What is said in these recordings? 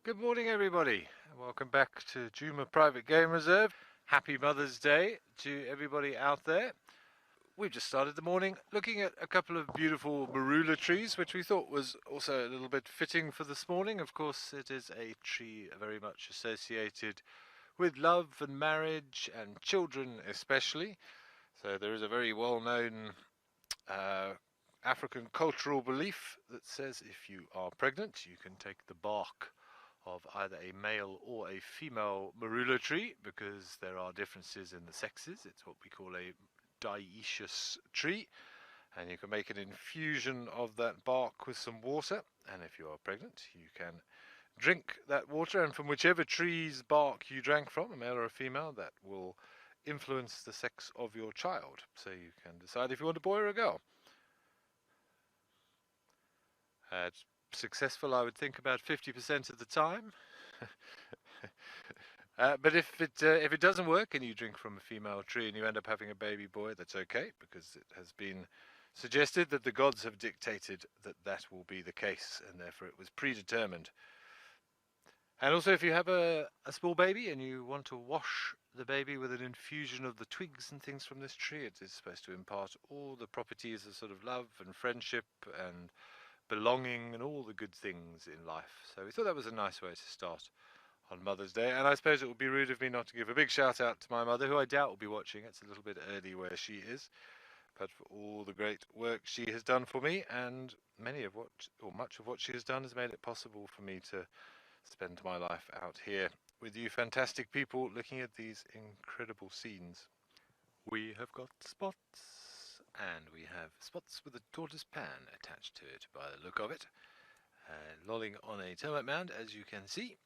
Good morning, everybody, and welcome back to Juma Private Game Reserve. Happy Mother's Day to everybody out there. We've just started the morning looking at a couple of beautiful marula trees, which we thought was also a little bit fitting for this morning. Of course, it is a tree very much associated with love and marriage and children especially. So there is a very well-known African cultural belief that says if you are pregnant, you can take the bark of either a male or a female marula tree because there are differences in the sexes. It's what we call a dioecious tree, and you can make an infusion of that bark with some water, and if you are pregnant you can drink that water, and from whichever tree's bark you drank from, a male or a female, that will influence the sex of your child, so you can decide if you want a boy or a girl. It's successful, I would think, about 50% of the time. But if it doesn't work and you drink from a female tree and you end up having a baby boy, that's okay, because it has been suggested that the gods have dictated that that will be the case, and therefore it was predetermined. And also, if you have a small baby and you want to wash the baby with an infusion of the twigs and things from this tree, it is supposed to impart all the properties of sort of love and friendship and belonging and all the good things in life. So we thought that was a nice way to start on Mother's Day, and I suppose it would be rude of me not to give a big shout out to my mother, who I doubt will be watching. It's a little bit early where she is, but for all the great work she has done for me, and much of what she has done has made it possible for me to spend my life out here with you fantastic people looking at these incredible scenes. We have got spots, and we have spots with a tortoise pan attached to it by the look of it, lolling on a termite mound, as you can see,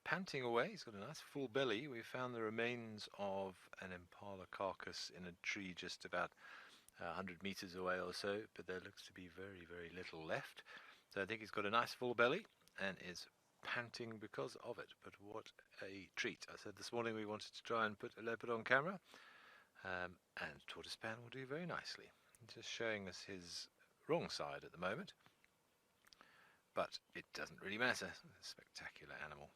panting away. He's got a nice full belly. We found the remains of an impala carcass in a tree just about 100 meters away or so, but there looks to be very, very little left. So I think he's got a nice full belly and is panting because of it. But what a treat. I said this morning we wanted to try and put a leopard on camera, and Tortoise Pan will do very nicely. Just showing us his wrong side at the moment, but it doesn't really matter. A spectacular animal.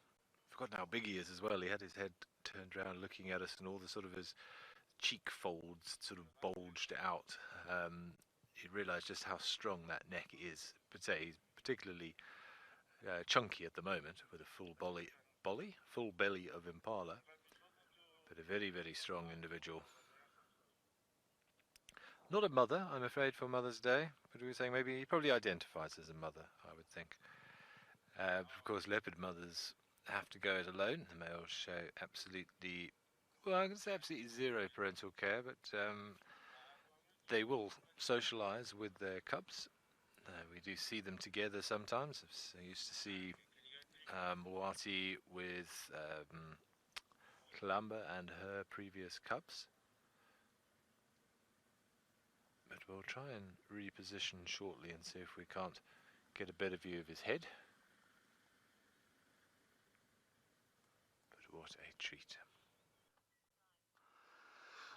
Forgotten how big he is as well. He had his head turned around looking at us, and all the sort of his cheek folds sort of bulged out. You realise just how strong that neck is. But say he's particularly chunky at the moment, with a full belly of impala, but a very, very strong individual. Not a mother, I'm afraid, for Mother's Day, but we were saying maybe he probably identifies as a mother, I would think. Of course, leopard mothers have to go it alone. The males show absolutely, well, I can say absolutely zero parental care, but they will socialize with their cubs. We do see them together sometimes. I used to see Moati with Kalamba and her previous cubs. But we'll try and reposition shortly and see if we can't get a better view of his head. But what a treat.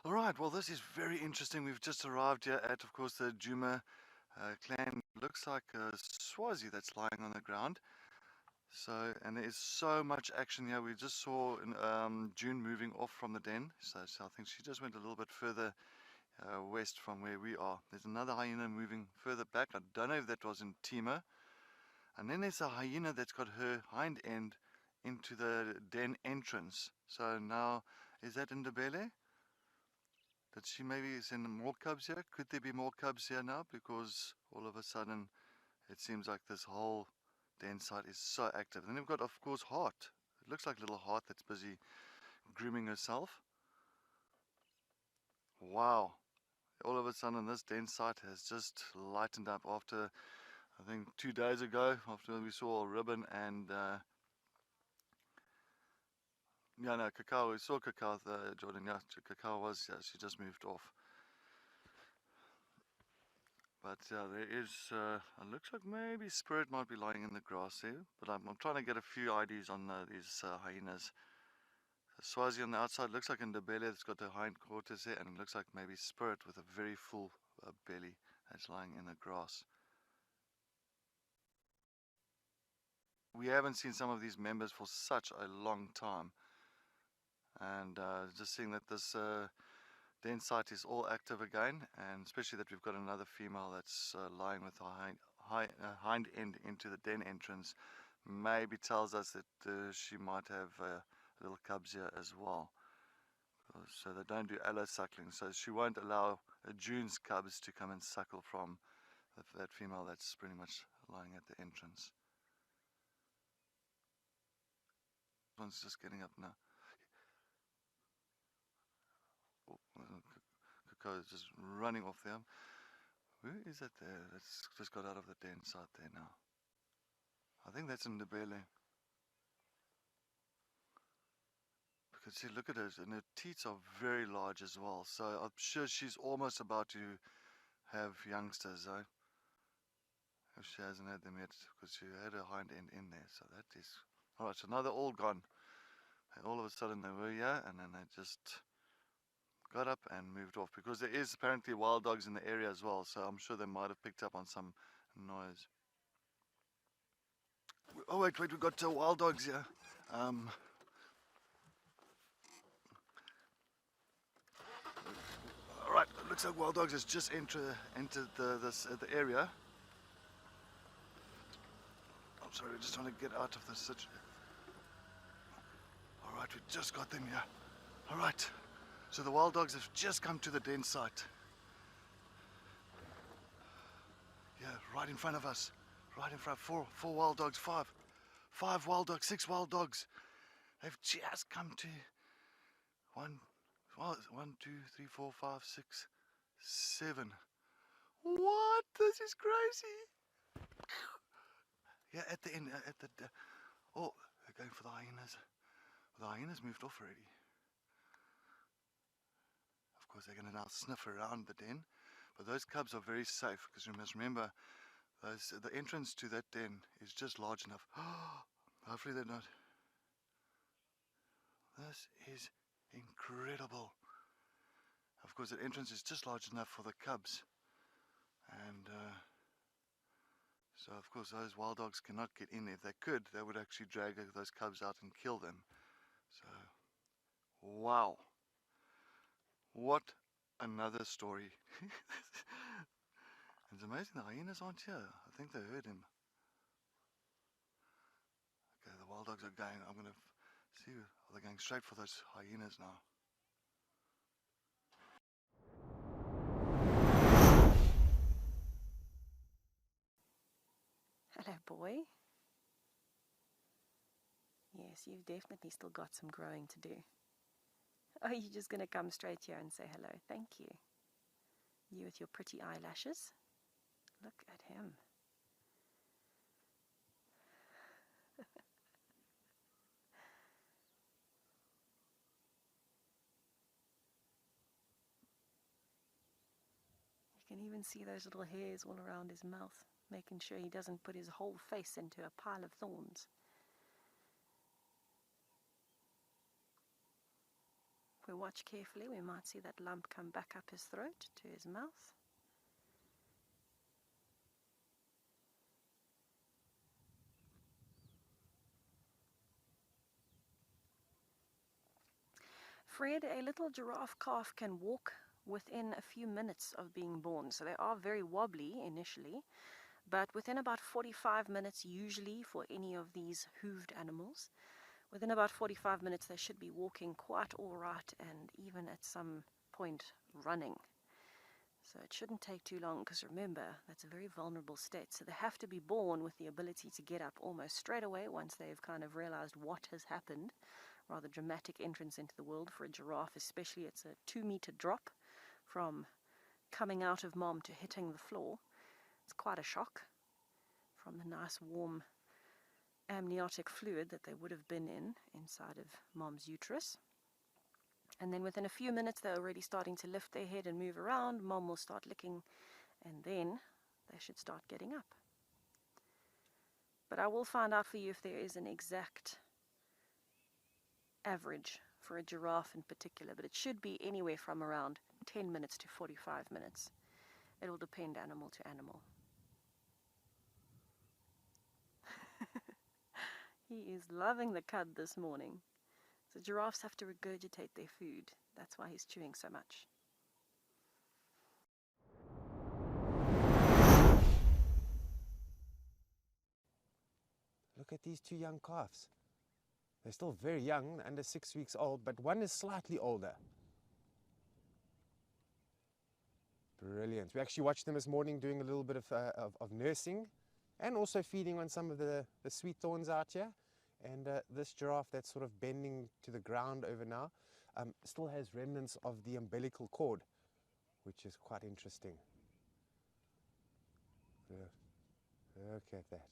All right, well, this is very interesting. We've just arrived here at, of course, the Juma clan. Looks like a Swazi that's lying on the ground. So, and there is so much action here. We just saw June moving off from the den. So I think she just went a little bit further west from where we are. There's another hyena moving further back. I don't know if that was in Tima. And then there's a hyena that's got her hind end into the den entrance. So now, is that Ndebele? That she maybe send more cubs here? Could there be more cubs here now? Because all of a sudden it seems like this whole den site is so active. And then we've got, of course, Heart. It looks like a little Heart that's busy grooming herself. Wow. All of a sudden this den site has just lightened up after, I think, 2 days ago, after we saw Ribbon and yeah, no, Cacao. We saw Cacao, Jordan. Yeah, Cacao was. Yeah, she just moved off. But there is. It looks like maybe Spirit might be lying in the grass there. But I'm trying to get a few IDs on these hyenas. Swazi on the outside looks like Ndebele that's got the hind quarters there, and it looks like maybe Spirit with a very full belly that's lying in the grass. we haven't seen some of these members for such a long time. And just seeing that this den site is all active again, and especially that we've got another female that's lying with her hind end into the den entrance, maybe tells us that she might have little cubs here as well. So they don't do allo suckling, so she won't allow June's cubs to come and suckle from that female that's pretty much lying at the entrance. This one's just getting up now. Coco is just running off there. Who is that there? That's just got out of the den site there now. I think that's in the belly. Because see, look at her, and her teeth are very large as well. So I'm sure she's almost about to have youngsters, though. If she hasn't had them yet, because she had her hind end in there. So that is alright. So now they're all gone. And all of a sudden they were here, and then they just got up and moved off, because there is apparently wild dogs in the area as well, so I'm sure they might have picked up on some noise. Oh wait, we've got wild dogs here. Alright, it looks like wild dogs has just entered the area. I'm sorry, we're just trying to get out of this situation. Alright, we just got them here. Alright. So the wild dogs have just come to the den site. Yeah, right in front of us. Right in front. Four wild dogs, five wild dogs, 6 wild dogs. They've just come to 1, 2, 3, 4, 5, 6, 7. What? This is crazy. Yeah, at the end, oh, they're going for the hyenas. The hyenas moved off already. Of course, they're going to now sniff around the den, but those cubs are very safe, because you must remember, the entrance to that den is just large enough. Hopefully they're not. This is incredible. Of course, the entrance is just large enough for the cubs, and so of course those wild dogs cannot get in. If they could, they would actually drag those cubs out and kill them. So, wow. What another story. It's amazing the hyenas aren't here. I think they heard him. Okay, the wild dogs are going. I'm going to see. Are they going straight for those hyenas now? Hello, boy. Yes, you've definitely still got some growing to do. Oh, you're just going to come straight here and say hello. Thank you. You with your pretty eyelashes. Look at him. You can even see those little hairs all around his mouth, making sure he doesn't put his whole face into a pile of thorns. If we watch carefully, we might see that lump come back up his throat to his mouth. Fred, a little giraffe calf can walk within a few minutes of being born. So they are very wobbly initially, but within about 45 minutes usually for any of these hooved animals, within about 45 minutes they should be walking quite all right, and even at some point running. So it shouldn't take too long, because remember, that's a very vulnerable state. So they have to be born with the ability to get up almost straight away once they've kind of realized what has happened. Rather dramatic entrance into the world for a giraffe, especially. It's a 2-meter drop from coming out of mom to hitting the floor. It's quite a shock from the nice warm amniotic fluid that they would have been inside of mom's uterus. And then within a few minutes they're already starting to lift their head and move around. Mom will start licking, and then they should start getting up. But I will find out for you if there is an exact average for a giraffe in particular, but it should be anywhere from around 10 minutes to 45 minutes. It will depend animal to animal. He is loving the cud this morning. So giraffes have to regurgitate their food. That's why he's chewing so much. Look at these two young calves. They're still very young, under 6 weeks old, but one is slightly older. Brilliant. We actually watched them this morning doing a little bit of nursing and also feeding on some of the sweet thorns out here. And this giraffe that's sort of bending to the ground over now still has remnants of the umbilical cord, which is quite interesting. Look at that.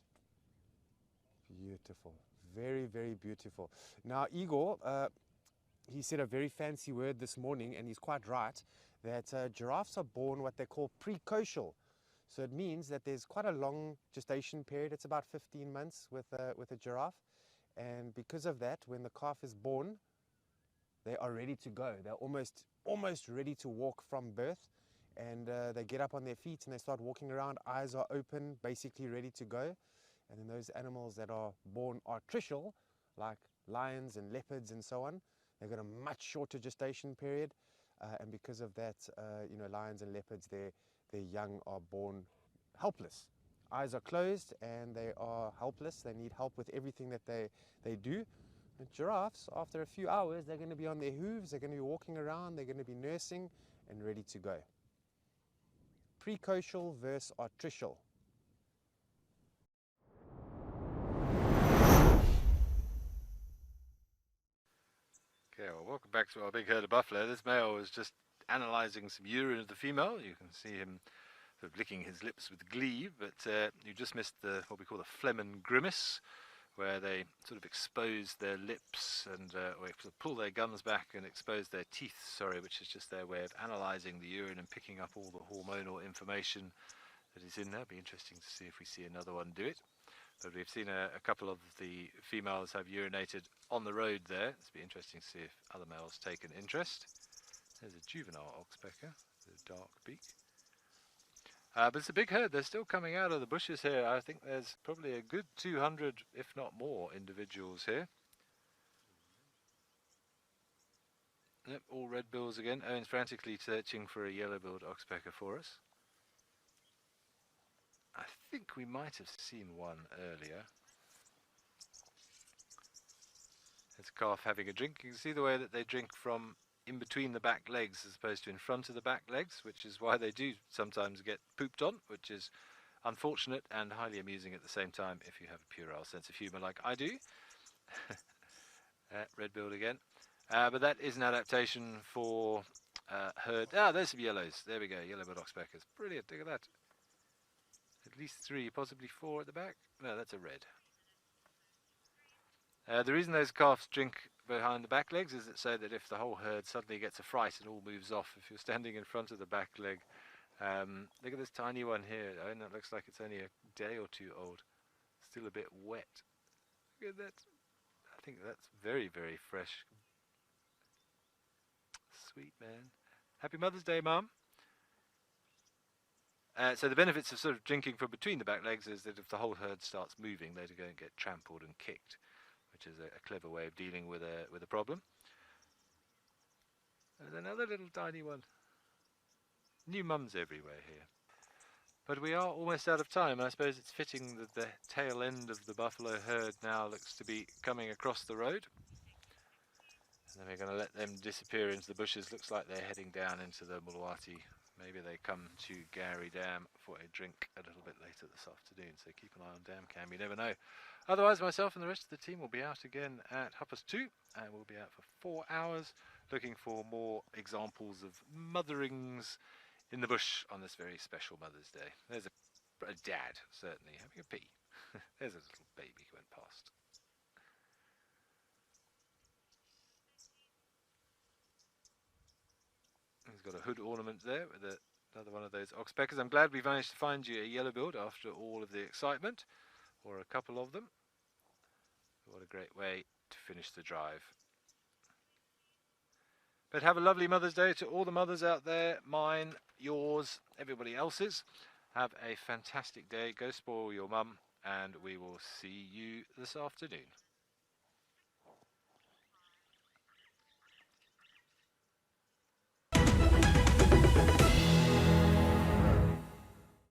Beautiful. Very, very beautiful. Now, Igor, he said a very fancy word this morning, and he's quite right, that giraffes are born what they call precocial. So it means that there's quite a long gestation period. It's about 15 months with a giraffe. And because of that, when the calf is born, they are ready to go. They're almost ready to walk from birth. And they get up on their feet and they start walking around. Eyes are open, basically ready to go. And then those animals that are born artificial, like lions and leopards and so on, they've got a much shorter gestation period. And because of that, lions and leopards, their young are born helpless. Eyes are closed and they are helpless. They need help with everything that they do. And giraffes, after a few hours, they're going to be on their hooves, they're going to be walking around, they're going to be nursing and ready to go. Precocial versus artificial. Okay, well, welcome back to our big herd of buffalo. This male was just analysing some urine of the female. You can see him sort of licking his lips with glee, but you just missed what we call the phlegm and grimace, where they sort of expose their lips and or sort of pull their gums back and expose their teeth, which is just their way of analysing the urine and picking up all the hormonal information that is in there. It'll be interesting to see if we see another one do it. But we've seen a couple of the females have urinated on the road there. It'll be interesting to see if other males take an interest. There's a juvenile oxpecker, the dark beak. But it's a big herd. They're still coming out of the bushes here. I think there's probably a good 200, if not more, individuals here. Yep, all red bills again. Owen's frantically searching for a yellow-billed oxpecker for us. I think we might have seen one earlier. There's a calf having a drink. You can see the way that they drink from in between the back legs as opposed to in front of the back legs, which is why they do sometimes get pooped on, which is unfortunate and highly amusing at the same time if you have a puerile sense of humour like I do. Red-billed again. But that is an adaptation for herd. There's some yellows. There we go, yellow-billed oxpeckers. Brilliant, look at that. At least 3, possibly 4 at the back. No, that's a red. The reason those calves drink behind the back legs is so that if the whole herd suddenly gets a fright and all moves off, if you're standing in front of the back leg, look at this tiny one here. Oh, and that looks like it's only a day or 2 old. Still a bit wet. Look at that. I think that's very, very fresh. Sweet man. Happy Mother's Day, Mum. So the benefits of sort of drinking from between the back legs is that if the whole herd starts moving, they don't get trampled and kicked, which is a clever way of dealing with a problem. There's another little tiny one. New mums everywhere here. But we are almost out of time. I suppose it's fitting that the tail end of the buffalo herd now looks to be coming across the road. And then we're going to let them disappear into the bushes. Looks like they're heading down into the Muluwati. Maybe they come to Gary Dam for a drink a little bit later this afternoon. So keep an eye on Dam Cam, you never know. Otherwise, myself and the rest of the team will be out again at 2:30, and we'll be out for 4 hours looking for more examples of motherings in the bush on this very special Mother's Day. There's a dad, certainly, having a pee. There's a little baby who went past. He's got a hood ornament there with another one of those oxpeckers. I'm glad we managed to find you a yellow-billed after all of the excitement, or a couple of them. What a great way to finish the drive. But have a lovely Mother's Day to all the mothers out there, mine, yours, everybody else's. Have a fantastic day. Go spoil your mum, and we will see you this afternoon.